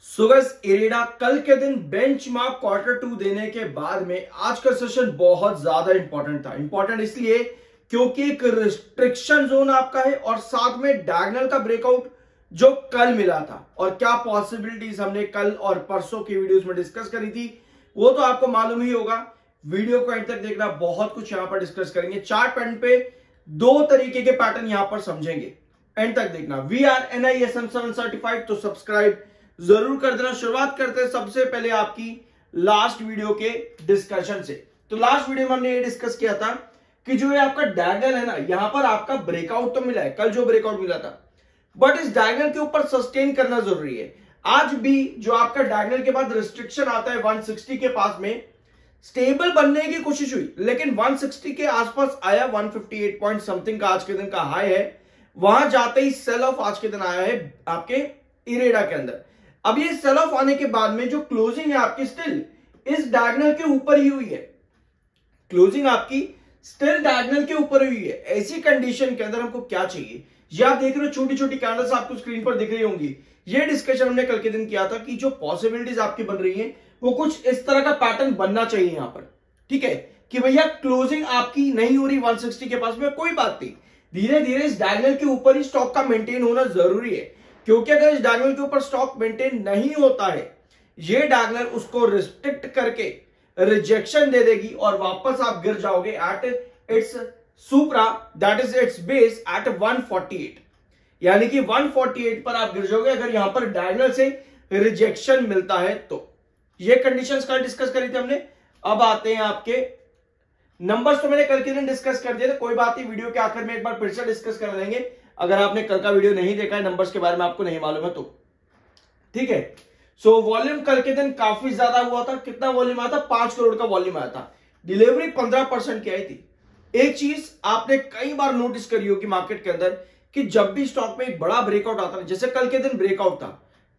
So guys, IREDA कल के दिन बेंचमार्क Q2 देने के बाद में आज का सेशन बहुत ज्यादा इंपॉर्टेंट था। इंपॉर्टेंट इसलिए क्योंकि एक रिस्ट्रिक्शन जोन आपका है और साथ में डायगोनल का ब्रेकआउट जो कल मिला था और क्या पॉसिबिलिटीज हमने कल और परसों की वीडियोस में डिस्कस करी थी वो तो आपको मालूम ही होगा। वीडियो को एंड तक देखना, बहुत कुछ यहां पर डिस्कस करेंगे। चार्ट पैटर्न पे दो तरीके के पैटर्न यहां पर समझेंगे, एंड तक देखना। वी आर NISM 7 सर्टिफाइड, तो सब्सक्राइब जरूर कर देना। शुरुआत करते हैं सबसे पहले आपकी लास्ट वीडियो के डिस्कशन से। तो लास्ट वीडियो में हमने ये डिस्कस किया था कि जो ये आपका डायगोनल है ना, यहां पर आपका ब्रेकआउट तो मिला है, कल जो ब्रेकआउट मिला था, बट इस डायगोनल के ऊपर सस्टेन करना जरूरी है। आज भी जो आपका डायगोनल के बाद रिस्ट्रिक्शन आता है 160 के पास में, स्टेबल बनने की कोशिश हुई लेकिन 160 के आसपास आया। 158 पॉइंट समथिंग का आज के दिन का हाई है, वहां जाते ही सेल ऑफ आज के दिन आया है आपके इरेडा के अंदर। अब ये सेल ऑफ आने के बाद में जो क्लोजिंग है आपकी स्टिल इस डायगोनल के ऊपर ही हुई है। क्लोजिंग आपकी स्टिल डायगोनल के ऊपर हुई है। ऐसी कंडीशन के अंदर हमको क्या चाहिए, ये आप देख रहे हो छोटी छोटी कैंडल्स आपको स्क्रीन पर दिख रही होंगी। ये डिस्कशन हमने कल के दिन किया था कि जो पॉसिबिलिटीज आपकी बन रही हैं वो कुछ इस तरह का पैटर्न बनना चाहिए यहां पर, ठीक है, कि भैया क्लोजिंग आपकी नहीं हो रही 160 के पास में, कोई बात नहीं, धीरे धीरे इस डायगोनल के ऊपर ही स्टॉक का मेंटेन होना जरूरी है। क्योंकि अगर इस डायगोनल के ऊपर स्टॉक मेंटेन नहीं होता है, ये डायगोनल उसको रिस्ट्रिक्ट करके रिजेक्शन दे देगी और वापस आप गिर जाओगे at its support, that is its base at 148, यानी कि 148 पर आप गिर जाओगे अगर यहां पर डायगोनल से रिजेक्शन मिलता है तो। ये कंडीशंस कल डिस्कस करी थी हमने। अब आते हैं आपके नंबर्स, तो मैंने कल के दिन डिस्कस कर दिए थे, कोई बात नहीं, वीडियो के आखिर में एक बार फिर से डिस्कस कर लेंगे अगर आपने कल का वीडियो नहीं देखा है, नंबर्स के बारे में आपको नहीं मालूम है तो, ठीक है। सो वॉल्यूम कल के दिन काफी ज्यादा हुआ था। कितना वॉल्यूम आया था? 5 करोड़ का वॉल्यूम आया था। डिलीवरी 15% की आई थी। एक चीज आपने कई बार नोटिस करी होगी मार्केट के अंदर कि जब भी स्टॉक में एक बड़ा ब्रेकआउट आता है, जैसे कल के दिन ब्रेकआउट था,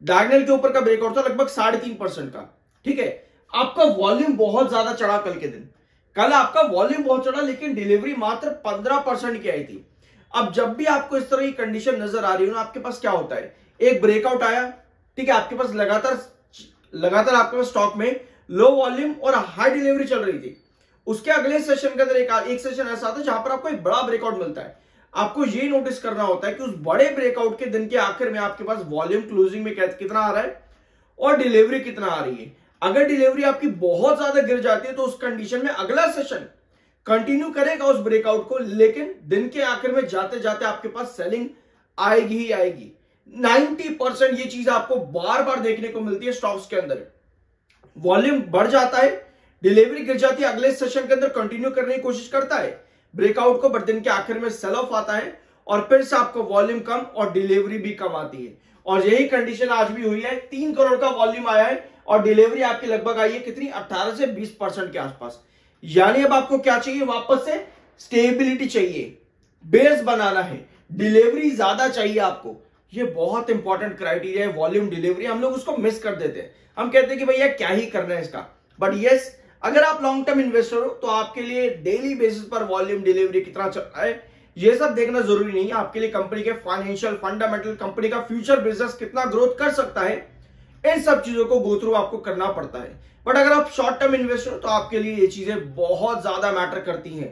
डायगोनल के ऊपर का ब्रेकआउट था लगभग 3.5% का, ठीक है, आपका वॉल्यूम बहुत ज्यादा चढ़ा कल के दिन। कल आपका वॉल्यूम बहुत चढ़ा लेकिन डिलीवरी मात्र 15% की आई थी। अब जब भी आपको इस तरह की कंडीशन नजर आ रही हो ना, आपके पास क्या होता है, एक ब्रेकआउट आया, ठीक है, आपके पास लगातार आपके पास स्टॉक में लो वॉल्यूम और हाई डिलीवरी चल रही थी। उसके अगले सेशन के अंदर एक सेशन ऐसा आता है जहां पर आपको एक बड़ा ब्रेकआउट मिलता है। आपको ये नोटिस करना होता है कि उस बड़े ब्रेकआउट के दिन के आखिर में आपके पास वॉल्यूम क्लोजिंग में कितना आ रहा है और डिलीवरी कितना आ रही है। अगर डिलीवरी आपकी बहुत ज्यादा गिर जाती है तो उस कंडीशन में अगला सेशन कंटिन्यू करेगा उस ब्रेकआउट को, लेकिन दिन के आखिर में जाते जाते आपके पास सेलिंग आएगी ही आएगी। 90% ये चीज आपको बार बार देखने को मिलती है स्टॉक्स के अंदर। वॉल्यूम बढ़ जाता है, डिलीवरी गिर जाती है, अगले सेशन के अंदर कंटिन्यू करने की कोशिश करता है ब्रेकआउट को, बट दिन के आखिर में सेल ऑफ आता है और फिर से आपको वॉल्यूम कम और डिलीवरी भी कम आती है। और यही कंडीशन आज भी हुई है। 3 करोड़ का वॉल्यूम आया है और डिलीवरी आपकी लगभग आई है कितनी, 18 से 20% के आसपास। यानी अब आपको क्या चाहिए, वापस से स्टेबिलिटी चाहिए, बेस बनाना है, डिलीवरी ज्यादा चाहिए आपको। ये बहुत इंपॉर्टेंट क्राइटेरिया है, वॉल्यूम डिलीवरी। हम लोग उसको मिस कर देते हैं, हम कहते हैं कि भैया क्या ही करना है इसका, बट यस, अगर आप लॉन्ग टर्म इन्वेस्टर हो तो आपके लिए डेली बेसिस पर वॉल्यूम डिलीवरी कितना चल रहा है ये सब देखना जरूरी नहीं है। आपके लिए कंपनी के फाइनेंशियल फंडामेंटल, कंपनी का फ्यूचर बिजनेस कितना ग्रोथ कर सकता है, इन सब चीजों को गो थ्रू आपको करना पड़ता है। बट अगर आप शॉर्ट टर्म इन्वेस्टर हो तो आपके लिए ये चीजें बहुत ज्यादा मैटर करती हैं,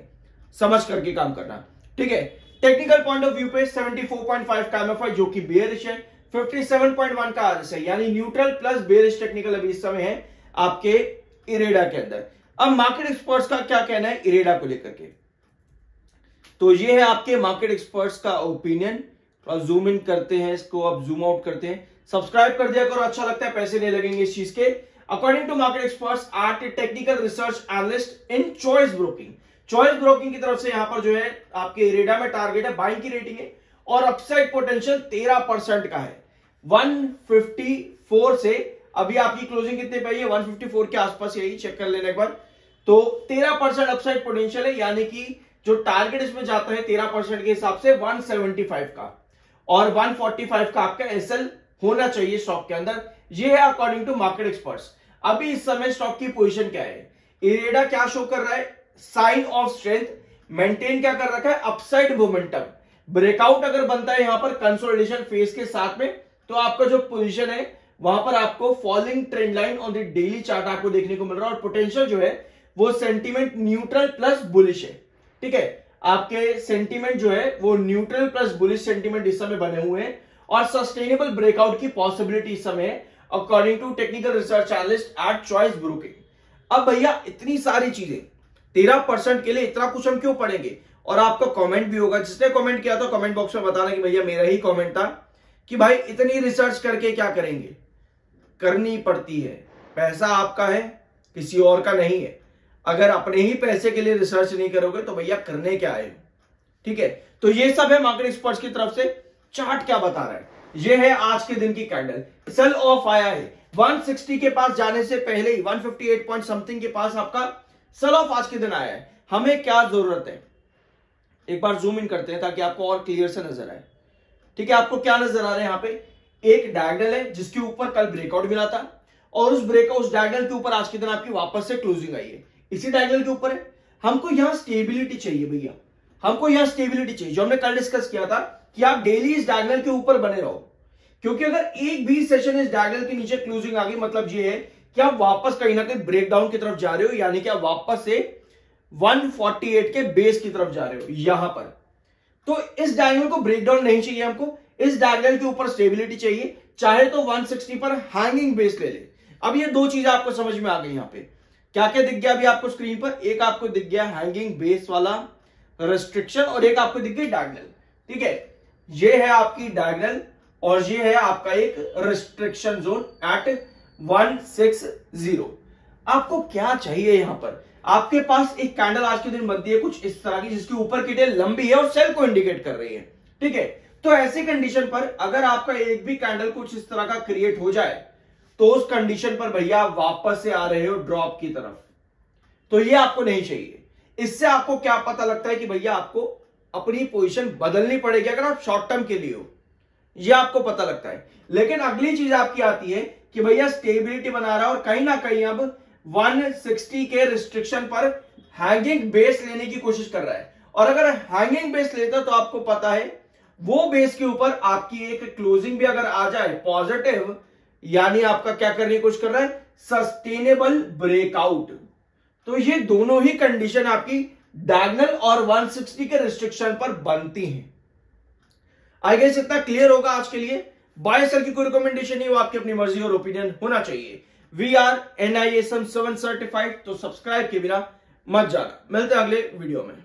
समझ करके काम करना, ठीक है। टेक्निकल पॉइंट ऑफ व्यू पे 74.5 का MFI जो कि बेयरिश है, 57.1 का RSI है, यानी न्यूट्रल प्लस बेयरिश टेक्निकल अभी इस समय है आपके इरेडा के अंदर। अब मार्केट एक्सपर्ट्स का क्या कहना है इरेडा को लेकर के, तो ये है आपके मार्केट एक्सपर्ट्स का ओपिनियन। और जूम इन करते हैं इसको, अब जूम आउट करते हैं। सब्सक्राइब कर दिया करो, अच्छा लगता है, पैसे नहीं लगेंगे इस चीज के। According to market experts or technical research analyst in Choice Broking, Choice Broking की तरफ से यहां पर जो है आपके इरेडा में टारगेट है, बाइंग की रेटिंग है और अपसाइड पोटेंशियल 13% का है। 154 से अभी आपकी क्लोजिंग कितने पे आई है, 154 के आसपास, यही चेक कर लेने एक बार। तो 13% अपसाइड पोटेंशियल है, यानी कि जो टारगेट इसमें जाता है 13% के हिसाब से 175 का और 145 का आपका एसएल होना चाहिए स्टॉक के अंदर। ये है अकॉर्डिंग टू मार्केट एक्सपर्ट्स। अभी इस समय स्टॉक की पोजीशन क्या है, इरेडा क्या शो कर रहा है, साइन ऑफ स्ट्रेंथ, मेंटेन क्या कर रखा है, अपसाइड मोमेंटम। ब्रेकआउट अगर बनता है यहां पर कंसोलिडेशन फेज के साथ में तो आपका जो पोजीशन है वहां पर आपको falling trend line on the daily chart आपको देखने को मिल रहा है और पोटेंशियल जो है वो सेंटीमेंट न्यूट्रल प्लस बुलिश है। ठीक है, आपके सेंटीमेंट जो है वो न्यूट्रल प्लस बुलिश सेंटीमेंट इस समय बने हुए हैं और सस्टेनेबल ब्रेकआउट की पॉसिबिलिटी इस समय according to technical research analyst at Choice Broking. अब भैया इतनी सारी चीजें 13% के लिए इतना कुछ हम क्यों पढ़ेंगे? और आपका कमेंट भी होगा, जिसने कमेंट किया था कमेंट बॉक्स में बताना कि भैया मेरा ही कमेंट था कि भाई इतनी रिसर्च करके क्या करेंगे? करनी पड़ती है, पैसा आपका है किसी और का नहीं है। अगर अपने ही पैसे के लिए रिसर्च नहीं करोगे तो भैया करने क्या आए? ठीक है, तो ये सब है मार्केट एक्सपर्ट्स की तरफ से। चार्ट क्या बता रहा है? ये है आज के दिन की कैंडल, सेल ऑफ आया है 160 के पास जाने से पहले ही 158 पॉइंट समथिंग के पास आपका सेल ऑफ आज के दिन आया है। हमें क्या जरूरत है? एक बार जूम इन करते हैं ताकि आपको और क्लियर से नजर आए। ठीक है, आपको क्या नजर आ रहा है? यहां पे एक डायगोनल है जिसके ऊपर कल ब्रेकआउट मिला था और उस डायगोनल के ऊपर आज के दिन आपकी वापस से क्लोजिंग आई है। इसी डायगोनल के ऊपर है। हमको यहां स्टेबिलिटी चाहिए भैया, हमको यहां स्टेबिलिटी चाहिए, जो हमने कल डिस्कस किया था कि आप डेली इस डायगोनल के ऊपर बने रहो, क्योंकि अगर एक भी सेशन इस डायगोनल के नीचे क्लोजिंग आ गई मतलब ये है कि आप वापस कहीं ना कहीं ब्रेकडाउन की तरफ जा रहे हो, यानी कि आप वापस से 148 के बेस की तरफ जा रहे हो यहां पर। तो इस डायगोनल को ब्रेकडाउन नहीं चाहिए, हमको इस डायगोनल के ऊपर स्टेबिलिटी चाहिए, चाहे तो 160 पर हैंगिंग बेस ले ले। अब ये दो चीजें आपको समझ में आ गई। यहां पे क्या क्या दिख गया अभी आपको स्क्रीन पर? एक आपको दिख गया हैंगिंग बेस वाला रेस्ट्रिक्शन और एक आपको दिख गई डायगोनल। ठीक है, ये है आपकी डायगोनल और ये है आपका एक रेस्ट्रिक्शन जोन एट 160। आपको क्या चाहिए? यहां पर आपके पास एक कैंडल आज के दिन बनती है कुछ इस तरह की, जिसके ऊपर की टेल लंबी है और सेल को इंडिकेट कर रही है। ठीक है, तो ऐसी कंडीशन पर अगर आपका एक भी कैंडल कुछ इस तरह का क्रिएट हो जाए तो उस कंडीशन पर भैया आप वापस से आ रहे हो ड्रॉप की तरफ, तो ये आपको नहीं चाहिए। इससे आपको क्या पता लगता है कि भैया आपको अपनी पोजीशन बदलनी पड़ेगी अगर आप शॉर्ट टर्म के लिए हो, ये आपको पता लगता है। लेकिन अगली चीज आपकी आती है कि भैया स्टेबिलिटी बना रहा है और कहीं ना कहीं अब 160 के रिस्ट्रिक्शन पर हैंगिंग बेस लेने की कोशिश कर रहा है। और अगर हैंगिंग बेस लेता तो आपको पता है वो बेस के ऊपर आपकी एक क्लोजिंग भी अगर आ जाए पॉजिटिव, यानी आपका क्या करने की कोशिश कर रहा है? Sustainable breakout. तो ये दोनों ही कंडीशन आपकी डायगोनल और 160 के रिस्ट्रिक्शन पर बनती हैं। आई गेस इतना क्लियर होगा आज के लिए। बाय सेल की कोई रिकमेंडेशन नहीं, वो आपकी अपनी मर्जी और ओपिनियन होना चाहिए। वी आर NISM 7 सर्टिफाइड, तो सब्सक्राइब के बिना मत जाना। मिलते हैं अगले वीडियो में।